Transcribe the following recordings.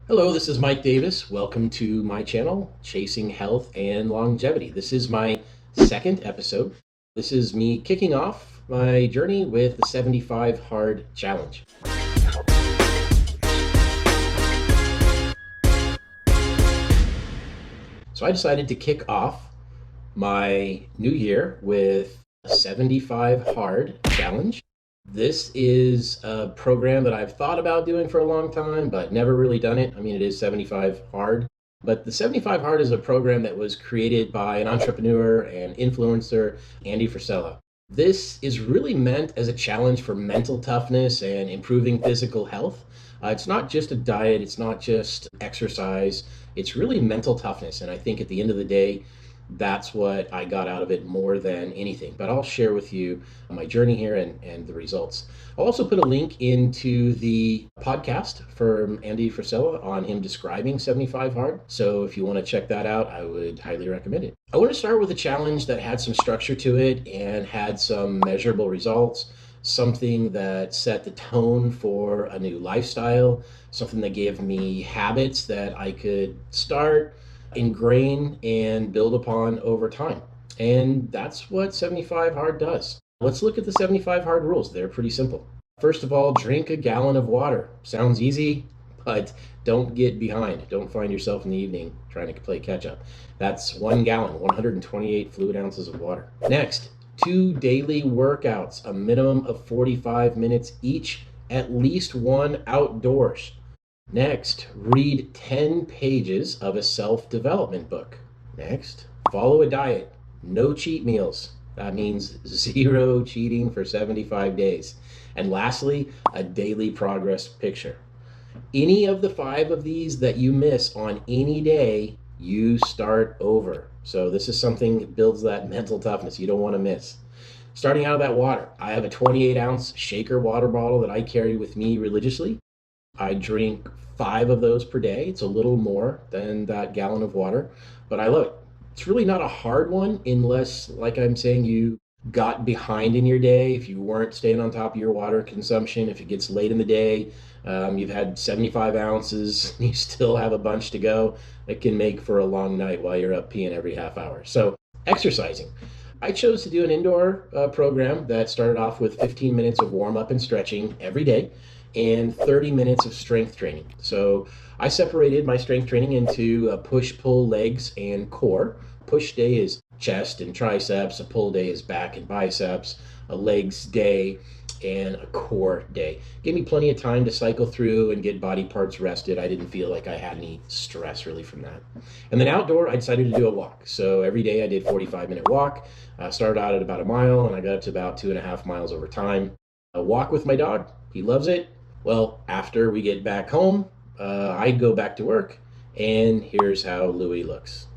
Hello, this is Mike Davis. Welcome to my channel, Chasing Health and Longevity. This is my second episode. This is me kicking off my journey with the 75 Hard Challenge. So I decided to kick off my new year with a 75 Hard Challenge. This is a program that I've thought about doing for a long time, but never really done it. I mean, it is 75 Hard, but the 75 Hard is a program that was created by an entrepreneur and influencer, Andy Frisella. This is really meant as a challenge for mental toughness and improving physical health. It's not just a diet, it's not just exercise, it's really mental toughness. And I think at the end of the day, that's what I got out of it more than anything. But I'll share with you my journey here and the results. I'll also put a link into the podcast from Andy Frisella on him describing 75 Hard. So if you want to check that out, I would highly recommend it. I want to start with a challenge that had some structure to it and had some measurable results, something that set the tone for a new lifestyle, something that gave me habits that I could start, ingrain, and build upon over time. And that's what 75 Hard does. Let's look at the 75 Hard rules. They're pretty simple. First of all, drink a gallon of water. Sounds easy, but don't get behind. Don't find yourself in the evening trying to play catch up. That's 1 gallon, 128 fluid ounces of water. Next, 2 daily workouts, a minimum of 45 minutes each, at least one outdoors. Next, read 10 pages of a self-development book. Next, follow a diet. No cheat meals. That means 0 cheating for 75 days. And lastly, a daily progress picture. Any of the 5 of these that you miss on any day, you start over. So this is something that builds that mental toughness you don't want to miss. Starting out of that water, I have a 28-ounce shaker water bottle that I carry with me religiously. I drink 5 of those per day. It's a little more than that gallon of water, but I love it. It's really not a hard one unless, like I'm saying, you got behind in your day, if you weren't staying on top of your water consumption, if it gets late in the day, you've had 75 ounces, you still have a bunch to go, it can make for a long night while you're up peeing every half hour. So exercising. I chose to do an indoor program that started off with 15 minutes of warm up and stretching every day and 30 minutes of strength training. So I separated my strength training into a push, pull, legs, and core. Push day is chest and triceps, a pull day is back and biceps, a legs day, and a core day. Gave me plenty of time to cycle through and get body parts rested. I didn't feel like I had any stress really from that. And then outdoor, I decided to do a walk. So every day I did 45-minute walk. Started out at about a mile and I got up to about 2.5 miles over time. A walk with my dog. He loves it. Well, after we get back home, I go back to work, and here's how Louis looks.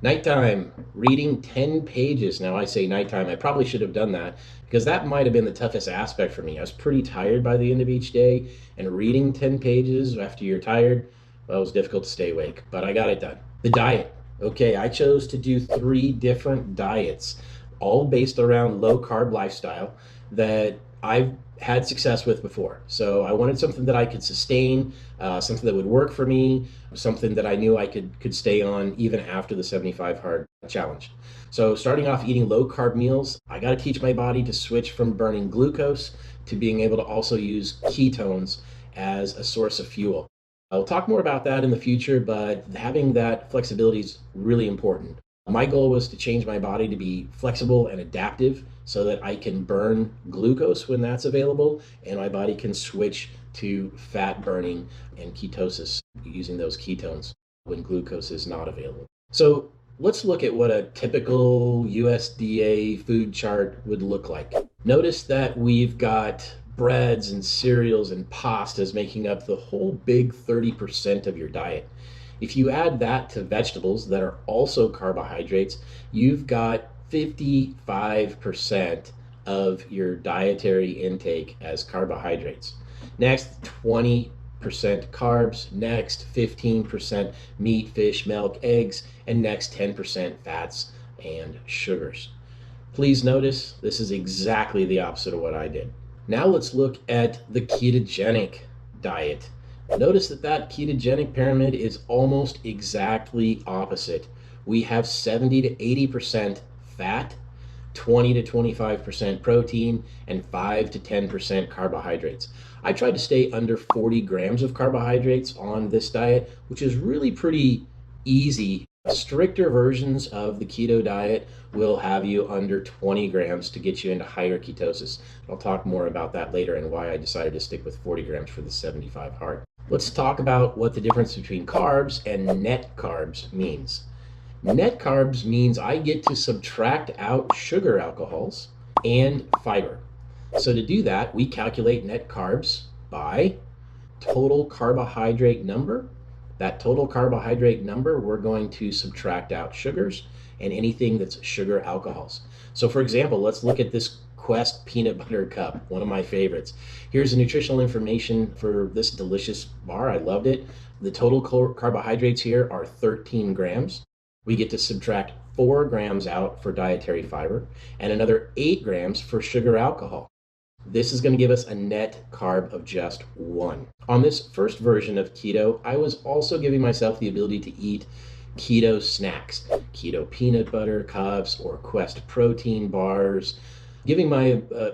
Nighttime, reading 10 pages. Now I say nighttime, I probably should have done that because that might have been the toughest aspect for me. I was pretty tired by the end of each day, and reading 10 pages after you're tired, well, it was difficult to stay awake, but I got it done. The diet. Okay, I chose to do 3 different diets, all based around low carb lifestyle that I've had success with before. So I wanted something that I could sustain, something that would work for me, something that I knew I could stay on even after the 75 Hard challenge. So starting off eating low carb meals, I got to teach my body to switch from burning glucose to being able to also use ketones as a source of fuel. I'll talk more about that in the future, but having that flexibility is really important. My goal was to change my body to be flexible and adaptive so that I can burn glucose when that's available and my body can switch to fat burning and ketosis using those ketones when glucose is not available. So let's look at what a typical USDA food chart would look like. Notice that we've got breads and cereals and pastas making up the whole big 30% of your diet. If you add that to vegetables that are also carbohydrates, you've got 55% of your dietary intake as carbohydrates. Next, 20% carbs. Next, 15% meat, fish, milk, eggs. And next, 10% fats and sugars. Please notice this is exactly the opposite of what I did. Now let's look at the ketogenic diet. Notice that that ketogenic pyramid is almost exactly opposite. We have 70 to 80% fat, 20 to 25% protein, and 5 to 10% carbohydrates. I tried to stay under 40 grams of carbohydrates on this diet, which is really pretty easy. Stricter versions of the keto diet will have you under 20 grams to get you into higher ketosis. I'll talk more about that later and why I decided to stick with 40 grams for the 75 hard. Let's talk about what the difference between carbs and net carbs means. Net carbs means I get to subtract out sugar alcohols and fiber. So to do that, we calculate net carbs by total carbohydrate number. That total carbohydrate number, we're going to subtract out sugars and anything that's sugar alcohols. So for example, let's look at this Quest peanut butter cup, one of my favorites. Here's the nutritional information for this delicious bar. I loved it. The total carbohydrates here are 13 grams. We get to subtract 4 grams out for dietary fiber and another 8 grams for sugar alcohol. This is going to give us a net carb of just 1. On this first version of keto, I was also giving myself the ability to eat keto snacks, keto peanut butter cups or Quest protein bars, giving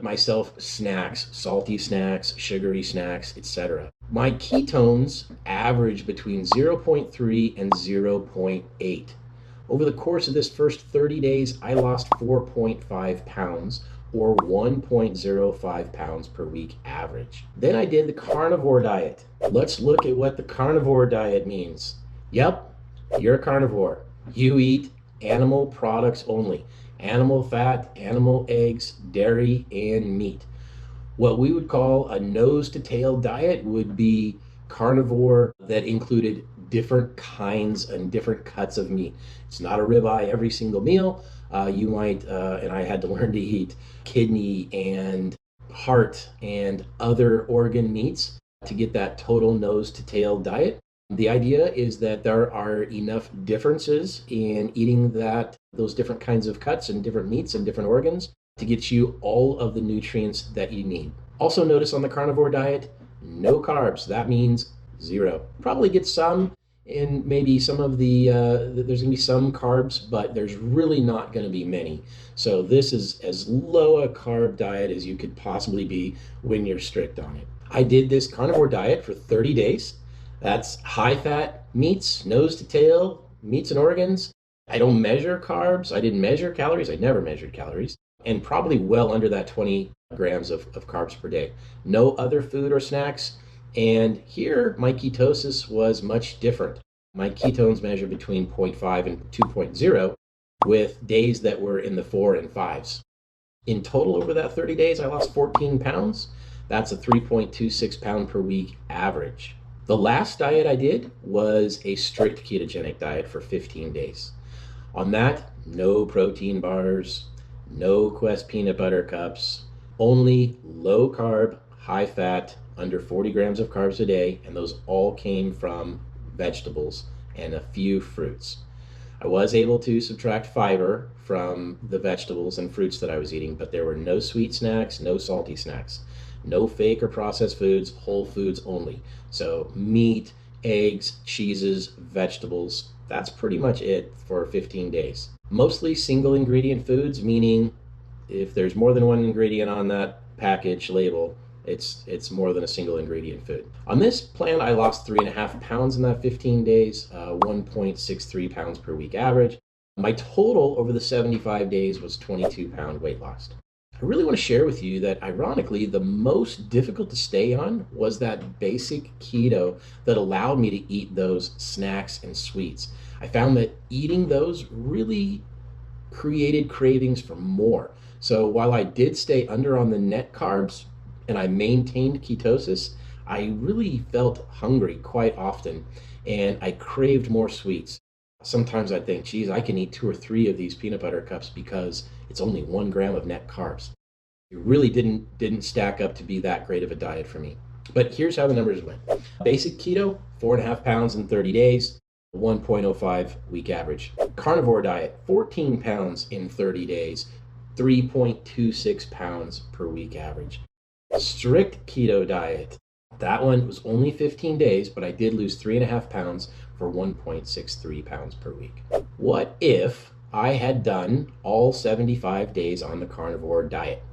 myself snacks, salty snacks, sugary snacks, etc. My ketones average between 0.3 and 0.8. Over the course of this first 30 days, I lost 4.5 pounds or 1.05 pounds per week average. Then I did the carnivore diet. Let's look at what the carnivore diet means. Yep, you're a carnivore. You eat animal products only. Animal fat, animal eggs, dairy, and meat. What we would call a nose to tail diet would be carnivore that included different kinds and different cuts of meat. It's not a ribeye every single meal. You might, and I had to learn to eat kidney and heart and other organ meats to get that total nose to tail diet. The idea is that there are enough differences in eating those different kinds of cuts and different meats and different organs to get you all of the nutrients that you need. Also notice on the carnivore diet, no carbs. That means 0. Probably get some in maybe some of there's going to be some carbs, but there's really not going to be many. So this is as low a carb diet as you could possibly be when you're strict on it. I did this carnivore diet for 30 days. That's high fat meats, nose to tail, meats and organs. I don't measure carbs. I didn't measure calories. I never measured calories. And probably well under that 20 grams of carbs per day. No other food or snacks. And here, my ketosis was much different. My ketones measure between 0.5 and 2.0 with days that were in the 4 and 5s. In total, over that 30 days, I lost 14 pounds. That's a 3.26 pound per week average. The last diet I did was a strict ketogenic diet for 15 days. On that, no protein bars, no Quest peanut butter cups, only low carb, high fat, under 40 grams of carbs a day, and those all came from vegetables and a few fruits. I was able to subtract fiber from the vegetables and fruits that I was eating, but there were no sweet snacks, no salty snacks, no fake or processed foods, whole foods only. So meat, eggs, cheeses, vegetables, that's pretty much it for 15 days. Mostly single ingredient foods, meaning if there's more than one ingredient on that package label, it's more than a single ingredient food. On this plan, I lost 3.5 pounds in that 15 days, 1.63 pounds per week average. My total over the 75 days was 22-pound weight loss. I really want to share with you that ironically, the most difficult to stay on was that basic keto that allowed me to eat those snacks and sweets. I found that eating those really created cravings for more. So while I did stay under on the net carbs and I maintained ketosis, I really felt hungry quite often and I craved more sweets. Sometimes I think, geez, I can eat 2 or 3 of these peanut butter cups because it's only 1 gram of net carbs. It really didn't stack up to be that great of a diet for me. But here's how the numbers went. Basic keto, 4.5 pounds in 30 days, 1.05 week average. Carnivore diet, 14 pounds in 30 days, 3.26 pounds per week average. Strict keto diet, That one was only 15 days, but I did lose 3.5 pounds for 1.63 pounds per week. What if I had done all 75 days on the carnivore diet?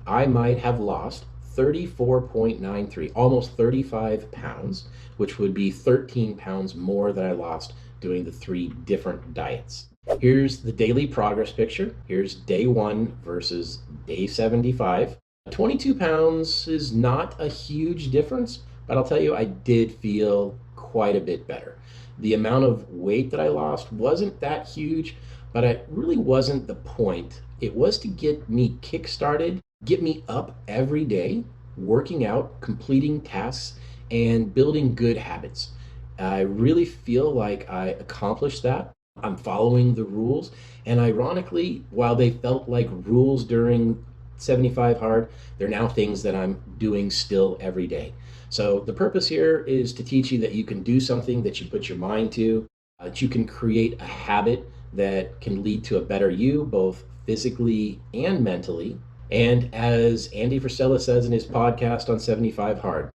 I might have lost 34.93, almost 35 pounds, which would be 13 pounds more than I lost doing the 3 different diets. Here's the daily progress picture. Here's day 1 versus day 75. 22 pounds is not a huge difference, but I'll tell you, I did feel quite a bit better. The amount of weight that I lost wasn't that huge, but it really wasn't the point. It was to get me kick-started, get me up every day, working out, completing tasks, and building good habits. I really feel like I accomplished that. I'm following the rules, and ironically, while they felt like rules during 75 hard, they're now things that I'm doing still every day. So the purpose here is to teach you that you can do something that you put your mind to, that you can create a habit that can lead to a better you, both physically and mentally. And as Andy Frisella says in his podcast on 75 Hard,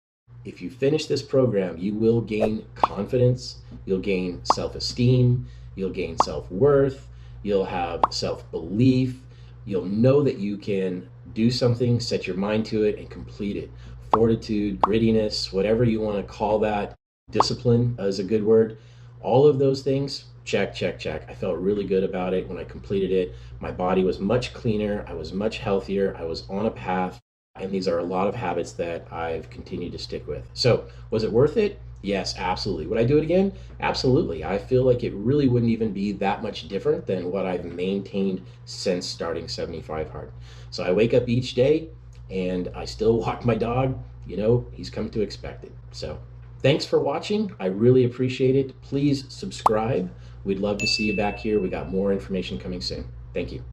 if you finish this program, you will gain confidence, you'll gain self-esteem, you'll gain self-worth, you'll have self-belief, you'll know that you can do something, set your mind to it, and complete it. Fortitude, grittiness, whatever you want to call that, discipline is a good word. All of those things, check, check, check. I felt really good about it when I completed it. My body was much cleaner, I was much healthier, I was on a path, and these are a lot of habits that I've continued to stick with. So, was it worth it? Yes, absolutely. Would I do it again? Absolutely. I feel like it really wouldn't even be that much different than what I've maintained since starting 75 Hard. So I wake up each day and I still walk my dog. You know, he's come to expect it. So thanks for watching. I really appreciate it. Please subscribe. We'd love to see you back here. We got more information coming soon. Thank you.